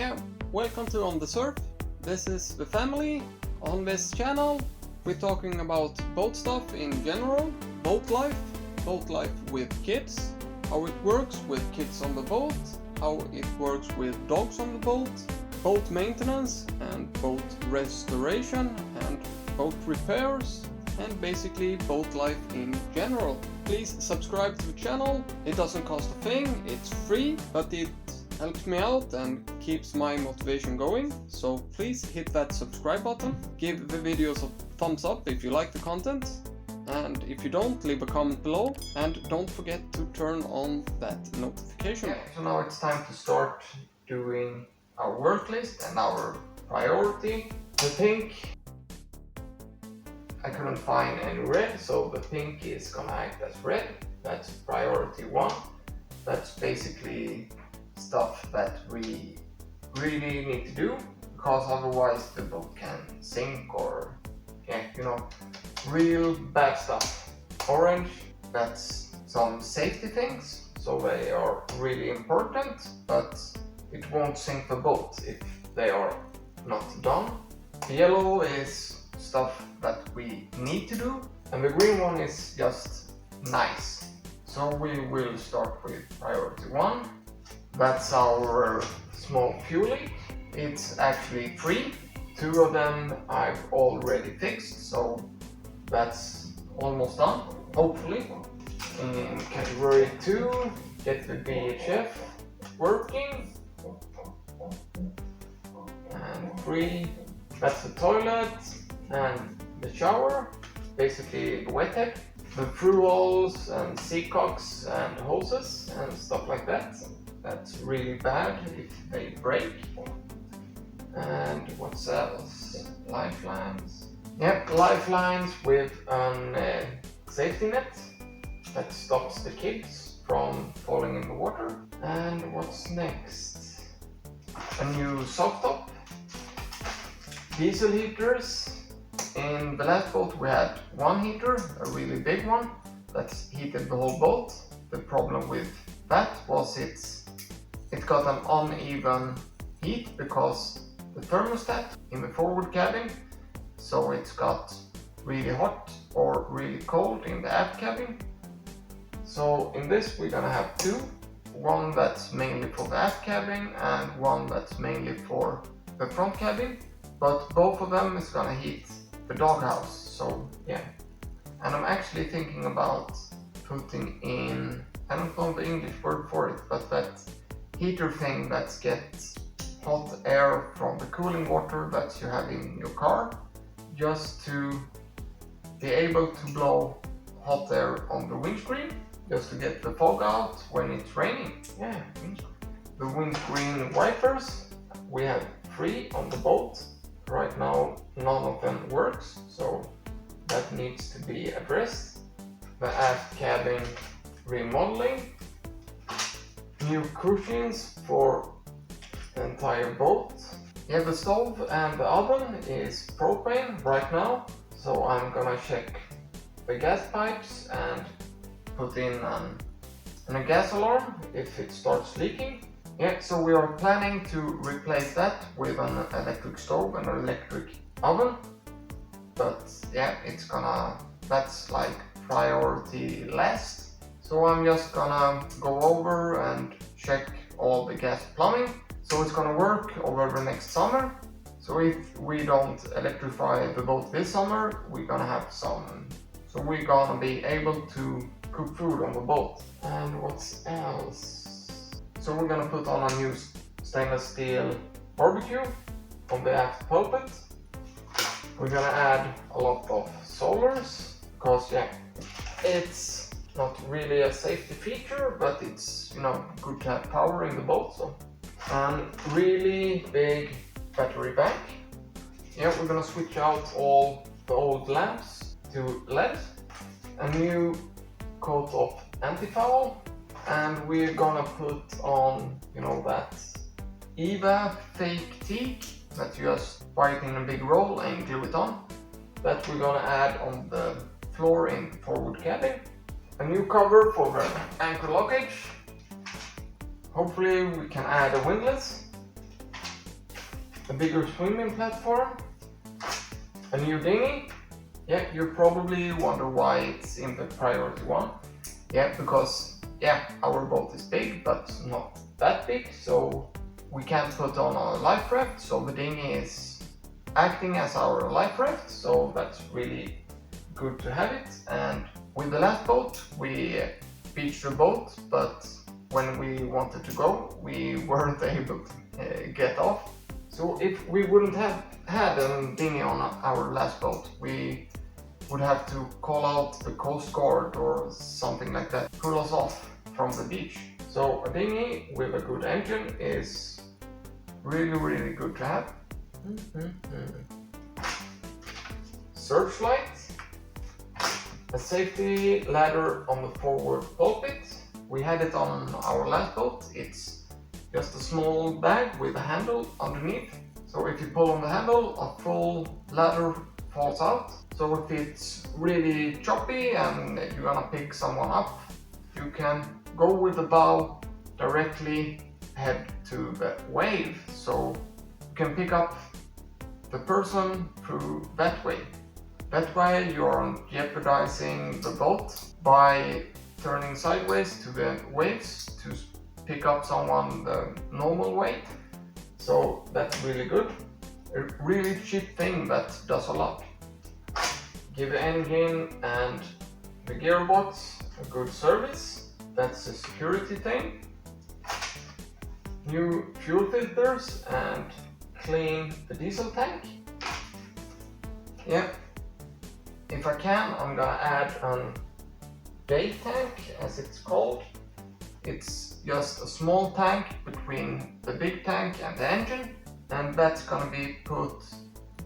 Yeah, welcome to On the Surf. This is the family. On this channel, we're talking about boat stuff in general, boat life with kids, how it works with kids on the boat, how it works with dogs on the boat maintenance and boat restoration and boat repairs, and basically boat life in general. Please subscribe to the channel. It doesn't cost a thing, it's free, but it helps me out and keeps my motivation going. So please hit that subscribe button, give the videos a thumbs up if you like the content, and if you don't, leave a comment below, and don't forget to turn on that notification. Okay, so now it's time to start doing our work list and our priority. The pink, I couldn't find any red, so the pink is gonna act as red. That's priority 1. That's basically stuff that we really need to do, because otherwise the boat can sink or real bad stuff. Orange, that's some safety things, so they are really important, but it won't sink the boat if they are not done. The yellow is stuff that we need to do, and the green one is just nice. So we will start with priority 1. That's our small fuel leak. It's actually 3. 2 of them I've already fixed, so that's almost done, hopefully. In category 2, get the VHF working. And 3, that's the toilet and the shower, basically the wet head, the through holes and seacocks and hoses and stuff like that. That's really bad if they break. And what else? Lifelines. Yep, lifelines with a safety net that stops the kids from falling in the water. And what's next? A new soft top. Diesel heaters. In the last boat we had one heater, a really big one, that heated the whole boat. The problem with that was it got an uneven heat because the thermostat in the forward cabin, so it's got really hot or really cold in the aft cabin. So in this we're gonna have 2, one that's mainly for the aft cabin and one that's mainly for the front cabin, but both of them is gonna heat the doghouse. So yeah, and I'm actually thinking about putting in, I don't know the English word for it, but that heater thing that gets hot air from the cooling water that you have in your car, just to be able to blow hot air on the windscreen, just to get the fog out when it's raining. Yeah, windscreen. The windscreen wipers, we have 3 on the boat. Right now none of them works, so that needs to be addressed. The aft cabin remodeling, new cushions for the entire boat. Yeah, the stove and the oven is propane right now, so I'm gonna check the gas pipes and put in a gas alarm if it starts leaking. Yeah, so we are planning to replace that with an electric stove and an electric oven, but yeah, that's like priority last. So I'm just gonna go over and check all the gas plumbing, so it's gonna work over the next summer. So if we don't electrify the boat this summer, we're gonna have some, so we're gonna be able to cook food on the boat. And what else? So we're gonna put on a new stainless steel barbecue on the aft pulpit. We're gonna add a lot of solars, because yeah, it's not really a safety feature, but it's good to have power in the boat. So, and really big battery bank. Yeah, we're gonna switch out all the old lamps to LED, a new coat of anti-foul, and we're gonna put on that Eva fake teak that you just buy it in a big roll and glue it on. That we're gonna add on the floor in the forward cabin. A new cover for the anchor luggage. Hopefully we can add a windlass. a bigger swimming platform, a new dinghy. Yeah, you probably wonder why it's in the priority one. Yeah, because our boat is big, but not that big, so we can't put on a life raft, so the dinghy is acting as our life raft, so that's really good to have it. And with the last boat, we beached the boat, but when we wanted to go, we weren't able to get off. So if we wouldn't have had a dinghy on our last boat, we would have to call out the Coast Guard or something like that, pull us off from the beach. So a dinghy with a good engine is really good to have. Searchlight, a safety ladder on the forward pulpit. We had it on our last boat. It's just a small bag with a handle underneath. So if you pull on the handle, a full ladder falls out. So if it's really choppy and you're gonna pick someone up, you can go with the bow directly head to the wave. So you can pick up the person through that way. That way you aren't jeopardizing the boat by turning sideways to the waves to pick up someone the normal way. So that's really good. A really cheap thing that does a lot. Give the engine and the gearbox a good service. That's a security thing. New fuel filters and clean the diesel tank. Yeah. If I can, I'm gonna add a day tank, as it's called. It's just a small tank between the big tank and the engine, and that's gonna be put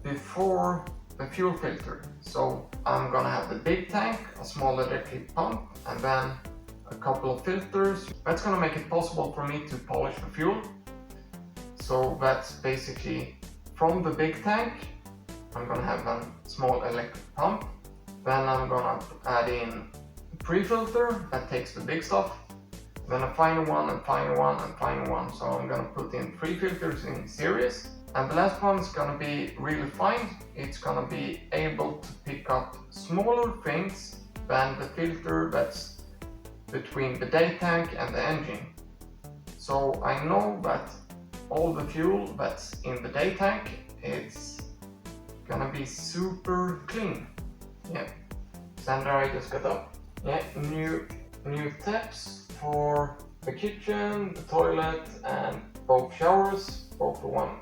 before the fuel filter. So I'm gonna have the big tank, a small electric pump, and then a couple of filters. That's gonna make it possible for me to polish the fuel. So that's basically from the big tank. I'm gonna have a small electric pump. Then I'm gonna add in a pre-filter that takes the big stuff. Then a final one and final one and final one. So I'm gonna put in 3 filters in series. And the last one is gonna be really fine. It's gonna be able to pick up smaller things than the filter that's between the day tank and the engine. So I know that all the fuel that's in the day tank, it's gonna be super clean. Yeah, Sandra, I just got up. Yeah, new taps for the kitchen, the toilet, and both showers, both the one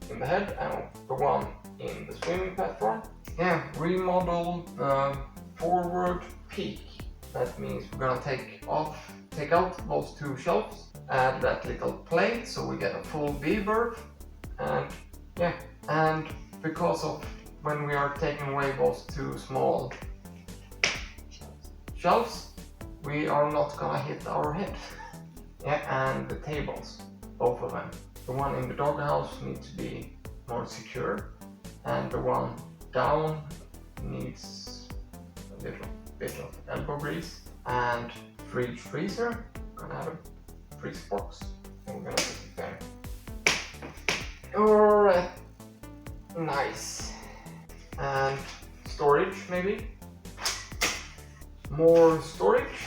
in the head and the one in the swimming platform. Yeah, remodel the forward peak. That means we're gonna take out those 2 shelves, add that little plate so we get a full V-berth, and yeah, and because of when we are taking away those 2 small shelves, we are not gonna hit our head. Yeah, and the tables, both of them. The one in the doghouse needs to be more secure, and the one down needs a little bit of elbow grease. And fridge freezer, gonna have a freeze box, and we're gonna put it there. Alright, nice. And storage, maybe? More storage,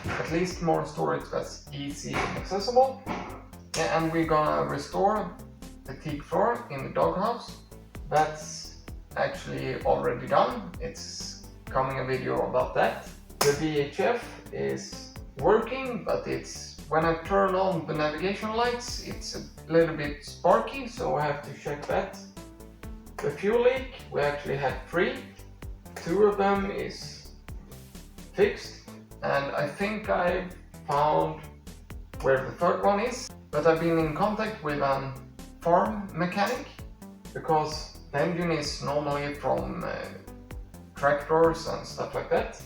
at least more storage that's easy and accessible. Yeah, and we're gonna restore the teak floor in the doghouse. That's actually already done. It's coming a video about that. The VHF is working, but it's when I turn on the navigation lights, it's a little bit sparky, so I have to check that. The fuel leak, we actually had 3. 2 of them is fixed, and I think I found where the 3rd one is. But I've been in contact with a farm mechanic, because the engine is normally from tractors and stuff like that.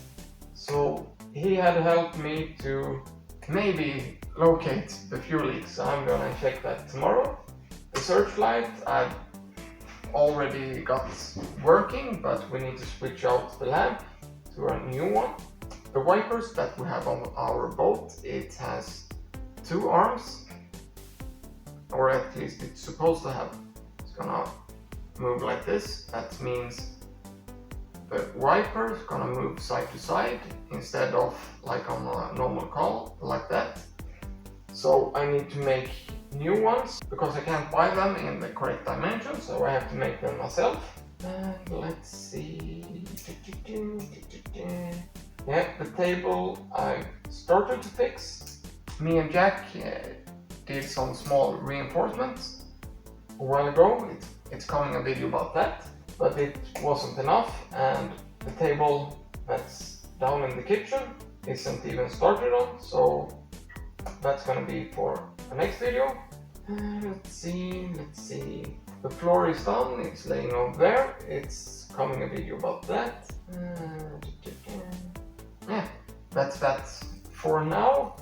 So he had helped me to maybe locate the fuel leak, so I'm gonna check that tomorrow. The searchlight I've already got working, but we need to switch out the lamp to a new one. The wipers that we have on our boat, it has 2 arms, or at least it's supposed to have gonna move like this. That means the wiper is gonna move side to side instead of like on a normal call like that. So I need to make new ones because I can't buy them in the correct dimension, so I have to make them myself. And let's see. Yeah, the table I started to fix. Me and Jack did some small reinforcements a while ago. It's coming a video about that, but it wasn't enough, and the table that's down in the kitchen isn't even started on, so that's gonna be for the next video. Let's see. The floor is done, it's laying on there, it's coming a video about that. Yeah, that's that for now.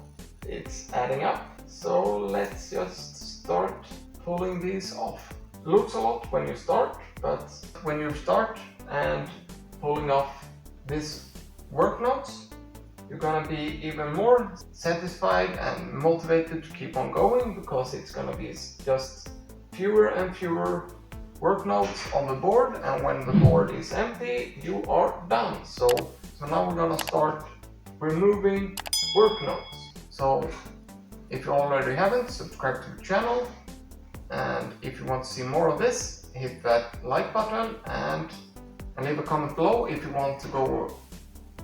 It's adding up, so let's just start pulling these off. Looks a lot when you start, but when you start and pulling off these work notes, you're gonna be even more satisfied and motivated to keep on going, because it's gonna be just fewer and fewer work notes on the board, and when the board is empty, you are done. So now we're gonna start removing work notes. So if you already haven't, subscribe to the channel, and if you want to see more of this, hit that like button and leave a comment below if you want to go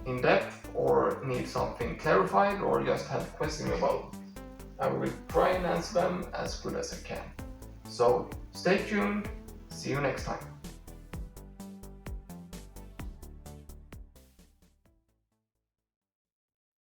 in depth or need something clarified or just have a question about it. I will try and answer them as good as I can. So stay tuned, see you next time.